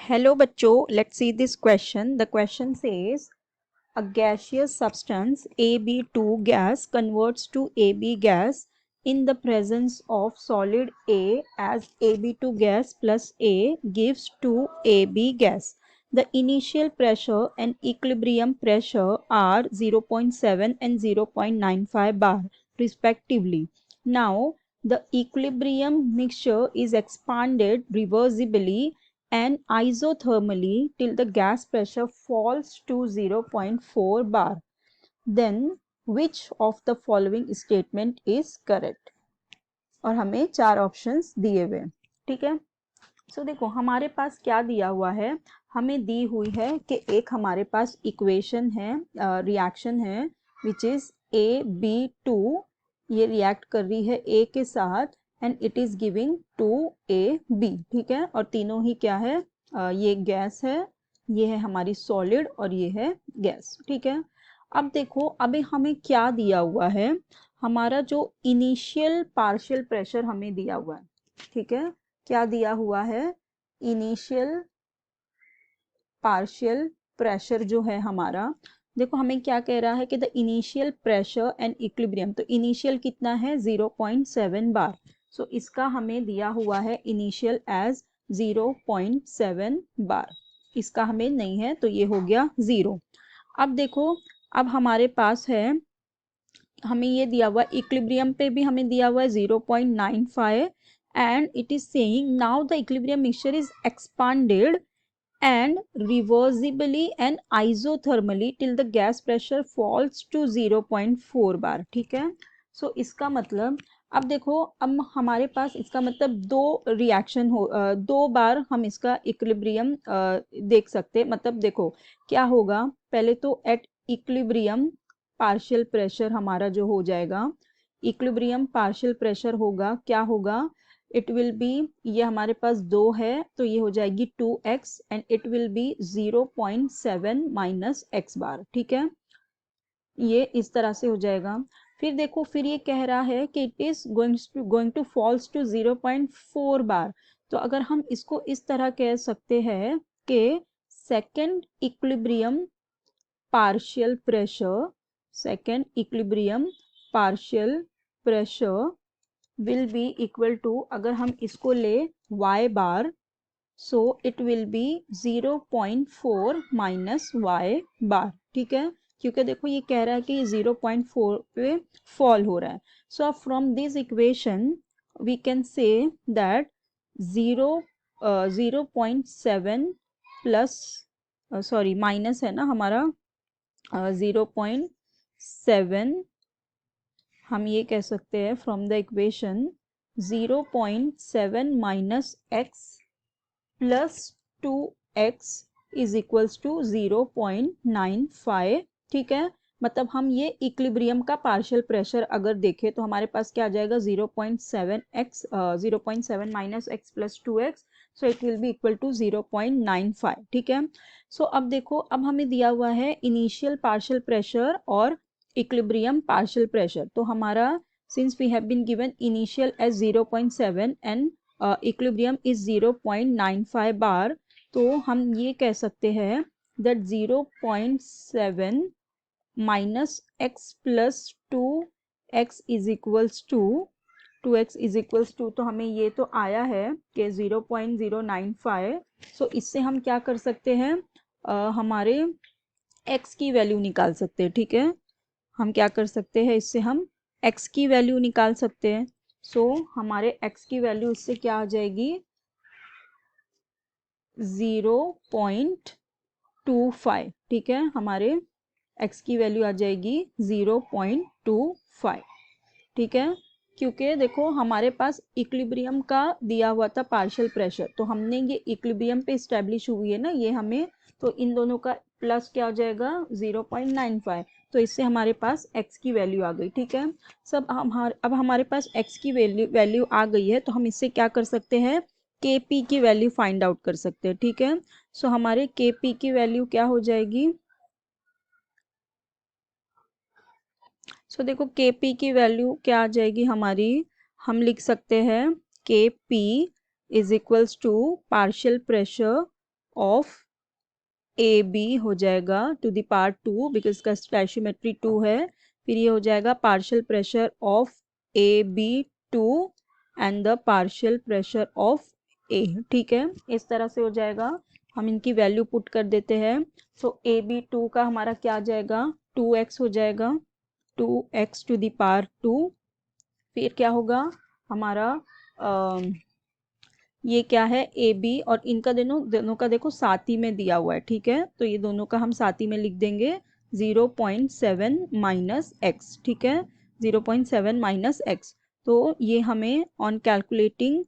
Hello बच्चों, let's see this question. The question says a gaseous substance AB2 gas converts to AB gas in the presence of solid A as AB2 gas plus A gives 2AB gas. The initial pressure and equilibrium pressure are 0.7 and 0.95 bar respectively. Now the equilibrium mixture is expanded reversibly and isothermally till the gas pressure falls to 0.4 bar. Then which of the following statement is correct? और हमें चार options दिए हुए, ठीक है। सो देखो हमारे पास क्या दिया हुआ है, हमें दी हुई है कि एक हमारे पास इक्वेशन है, रिएक्शन है विच इज AB2, ये रिएक्ट कर रही है A के साथ and it is giving 2AB, ठीक है। और तीनों ही क्या है, ये गैस है, ये है हमारी सॉलिड और ये है गैस, ठीक है। अब देखो अभी हमें क्या दिया हुआ है, हमारा जो इनिशियल पार्शियल प्रेशर हमें दिया हुआ है, ठीक है। क्या दिया हुआ है, इनिशियल पार्शियल प्रेशर जो है हमारा, देखो हमें क्या कह रहा है कि the initial pressure and equilibrium, तो इनिशियल कितना है 0.7 बार। सो इसका हमें दिया हुआ है इनिशियल एज 0.7 बार, इसका हमें नहीं है तो ये हो गया 0। अब देखो अब हमारे पास है, हमें ये दिया हुआ इक्विलिब्रियम पे भी हमें दिया हुआ है 0.95 and it is saying now the equilibrium mixture is expanded and reversibly and isothermally till the gas pressure falls to 0.4 bar, ठीक है। सो इसका मतलब अब देखो अब हमारे पास इसका मतलब दो रिएक्शन हो, दो बार हम इसका इक्विलिब्रियम देख सकते, मतलब देखो क्या होगा, पहले तो एट इक्विलिब्रियम पार्शियल प्रेशर हमारा जो हो जाएगा, इक्विलिब्रियम पार्शियल प्रेशर होगा, क्या होगा, इट विल बी, ये हमारे पास 2 है तो ये हो जाएगी 2x and it will B 0.7 minus x बार, ठीक है। ये इस तरह से हो जाएगा। फिर देखो फिर ये कह रहा है कि it is going to falls to 0.4 bar, तो अगर हम इसको इस तरह कह सकते हैं कि second equilibrium partial pressure, second equilibrium partial pressure will be equal to, अगर हम इसको ले y bar, so it will be 0.4 minus y bar, ठीक है। क्योंकि देखो ये कह रहा है कि 0.4 पे फॉल हो रहा है। So from this equation we can say that 0.7 plus, sorry minus है ना हमारा 0.7, हम ये कह सकते हैं from the equation 0.7 minus x plus 2x is equals to 0.95, ठीक है। मतलब हम ये इक्विलिब्रियम का पार्शियल प्रेशर अगर देखें तो हमारे पास क्या आ जाएगा 0.7x 0.7 minus x plus 2x, so it will be equal to 0.95, ठीक है। सो अब देखो अब हमें दिया हुआ है इनिशियल पार्शियल प्रेशर और इक्विलिब्रियम पार्शियल प्रेशर, तो हमारा since we have been given initial as 0.7 and equilibrium is 0.95 bar, तो हम ये कह सकते हैं that 0.7 minus X plus 2x is equals to 2x is equals to, तो हमें ये तो आया है कि 0.095। सो इससे हम क्या कर सकते हैं, हमारे x की वैल्यू निकाल सकते हैं, ठीक है। हम क्या कर सकते हैं, इससे हम x की वैल्यू निकाल सकते हैं। सो हमारे x की वैल्यू इससे क्या आ जाएगी 0.25, ठीक है। हमारे x की वैल्यू आ जाएगी 0.25, ठीक है। क्योंकि देखो हमारे पास इक्विलिब्रियम का दिया हुआ था पार्शियल प्रेशर, तो हमने ये इक्विलिब्रियम पे इस्टेब्लिश हुई है ना ये हमें, तो इन दोनों का प्लस क्या हो जाएगा 0.95, तो इससे हमारे पास x की वैल्यू आ गई, ठीक है। सब अब हमारे पास x की वैल्यू आ गई है, तो हम इससे क्या कर सकते हैं, Kp की वैल्यू फाइंड आउट कर सकते हैं, ठीक है। सो हमारे Kp की वैल्यू क्या हो जाएगी, सो देखो Kp की वैल्यू क्या आ जाएगी हमारी, हम लिख सकते हैं Kp is equals to partial pressure of A B हो जाएगा टू द पावर 2 बिकॉज इसका स्टैचोमेट्री 2 है। फिर ये हो जाएगा partial pressure of A B 2 and the partial pressure of A. ठीक है, इस तरह से हो जाएगा। हम इनकी वैल्यू पुट कर देते हैं। सो ए बी 2 का हमारा क्या आ जाएगा, 2x हो जाएगा, 2x टू द पावर 2। फिर क्या होगा हमारा ये क्या है ए बी, और इनका दोनों का देखो साथ ही में दिया हुआ है। ठीक है, तो ये दोनों का हम साथ ही में लिख देंगे 0.7 माइनस एक्स। ठीक है, 0.7 माइनस एक्स। तो ये हमें ऑन कैलकुलेटिंग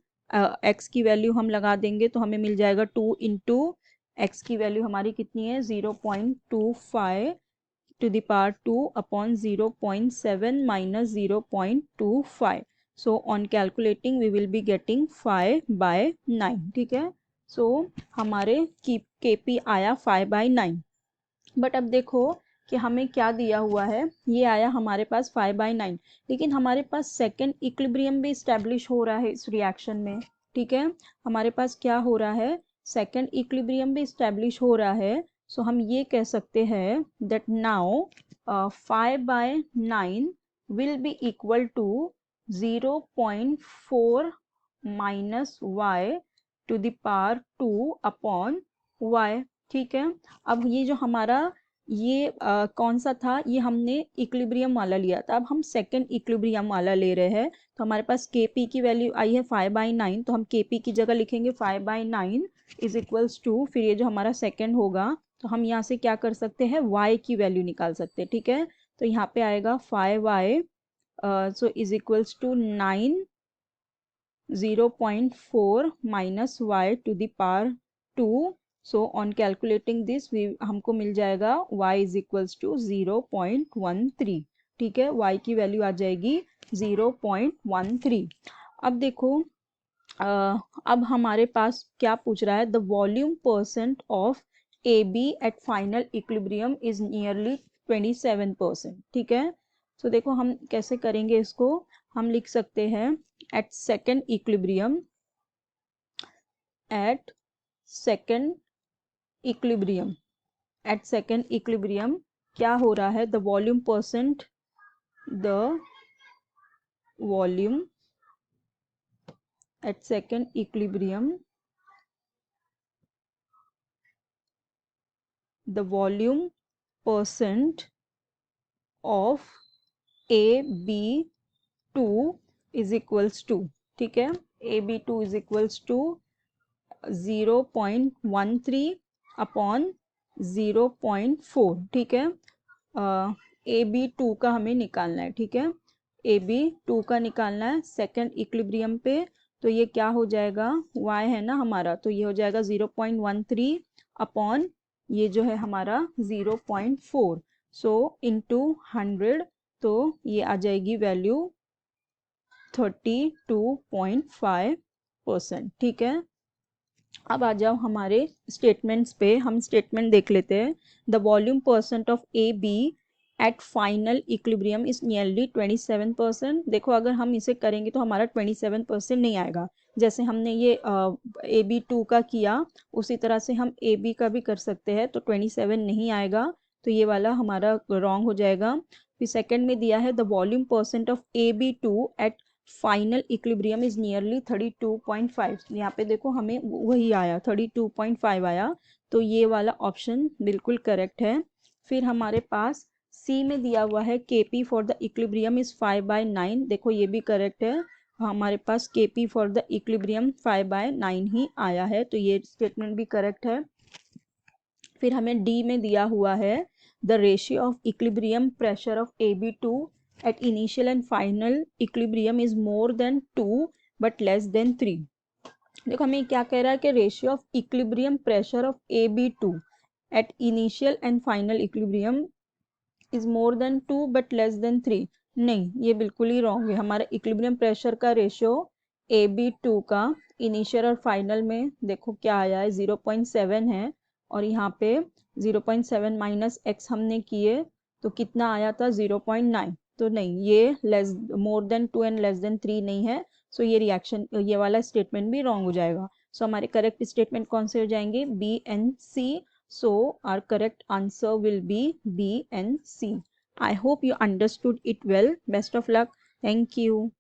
एक्स की वैल्यू हम लगा देंगे तो हमें मिल जाएगा 2 इंटू एक्स की वैल्यू हमारी कितनी है 0.25 to the power 2 upon 0.7 minus 0.25. So on calculating we will be getting 5/9. ठीक है, so हमारे KP आया 5/9। बट अब देखो कि हमें क्या दिया हुआ है, ये आया हमारे पास 5/9, लेकिन हमारे पास सेकेंड इक्विलिब्रियम भी इस्टेब्लिश हो रहा है इस रिएक्शन में। ठीक है, हमारे पास क्या हो रहा है, सेकेंड इक्विलिब्रियम भी इस्टेब्लिश हो रहा है। सो हम ये कह सकते हैं that now 5/9 will be equal to 0.4 minus y to the power 2 upon y। ठीक है, अब ये जो हमारा ये कौन सा था, ये हमने इक्विलिब्रियम वाला लिया था, अब हम सेकंड इक्विलिब्रियम वाला ले रहे हैं। तो हमारे पास Kp की वैल्यू आई है 5/9, तो हम Kp की जगह लिखेंगे 5/9 इज इक्वल्स टू, फिर ये जो हमारा सेकंड होगा तो हम यहाँ से क्या कर सकते हैं y की वैल्यू निकाल सकते हैं। ठीक है, तो यहाँ पे आएगा 5y so is equals to 9 0.4 minus y to the power 2। So on calculating this हमको मिल जाएगा y इज इक्वल्स टू 0.13। ठीक है, y की वैल्यू आ जाएगी 0.13। अब देखो अब हमारे पास क्या पूछ रहा है, the volume percent of A B at final equilibrium is nearly 27%। ठीक है, तो देखो हम कैसे करेंगे इसको, हम लिख सकते हैं at second equilibrium, at second equilibrium, at second equilibrium क्या हो रहा है, the volume percent, the volume at second equilibrium, the volume percent of AB2 is equals to, ठीक है, AB2 is equals to 0.13 upon 0.4। ठीक है, AB2 का हमें निकालना है। ठीक है, AB2 का निकालना है सेकेंड इक्विलिब्रियम पे, तो ये क्या हो जाएगा, y है ना हमारा, तो ये हो जाएगा 0.13 अपॉन ये जो है हमारा 0.4, सो इंटू 100, तो ये आ जाएगी वैल्यू 32.5%। ठीक है, अब आ जाओ हमारे स्टेटमेंट्स पे, हम स्टेटमेंट देख लेते हैं। The volume percent of A B at final equilibrium is nearly 27%। देखो अगर हम इसे करेंगे तो हमारा 27% नहीं आएगा, जैसे हमने ये ए बी 2 का किया उसी तरह से हम ए बी का भी कर सकते हैं, तो 27 नहीं आएगा, तो ये वाला हमारा रॉन्ग हो जाएगा। फिर सेकंड में दिया है the volume percent of A B 2 at final equilibrium is nearly 32.5। यहाँ पे देखो हमें वही आया 32.5 आया, तो ये वाला ऑप्शन बिल्कुल करेक्ट है। फिर हमारे पास सी में दिया हुआ है Kp for the equilibrium is 5/9, देखो ये भी करेक्ट है, हमारे पास Kp फॉर द इक्विलिब्रियम 5/9 ही आया है, तो ये स्टेटमेंट भी करेक्ट है। फिर हमें डी में दिया हुआ है the ratio of equilibrium pressure of AB2 at initial and final equilibrium is more than 2 but less than 3। देखो हमें क्या कह रहा है कि ratio of equilibrium pressure of AB2 at initial and final equilibrium is more than 2 but less than 3। नहीं, ये बिल्कुल ही रॉन्ग है। हमारा इक्विलिब्रियम प्रेशर का रेशियो AB2 का इनिशियल और फाइनल में देखो क्या आया है 0.7 है, और यहाँ पे 0.7 माइनस एक्स हमने किए तो कितना आया था 0.9, तो नहीं, ये more than 2 and less than 3 नहीं है, सो ये रिएक्शन ये वाला स्टेटमेंट भी रॉन्ग हो जाएगा। सो हमारे करेक्ट स्टेटमेंट कौन से हो जाएंगे, B and C. So our correct answer will be B and C. I hope you understood it well. Best of luck. Thank you.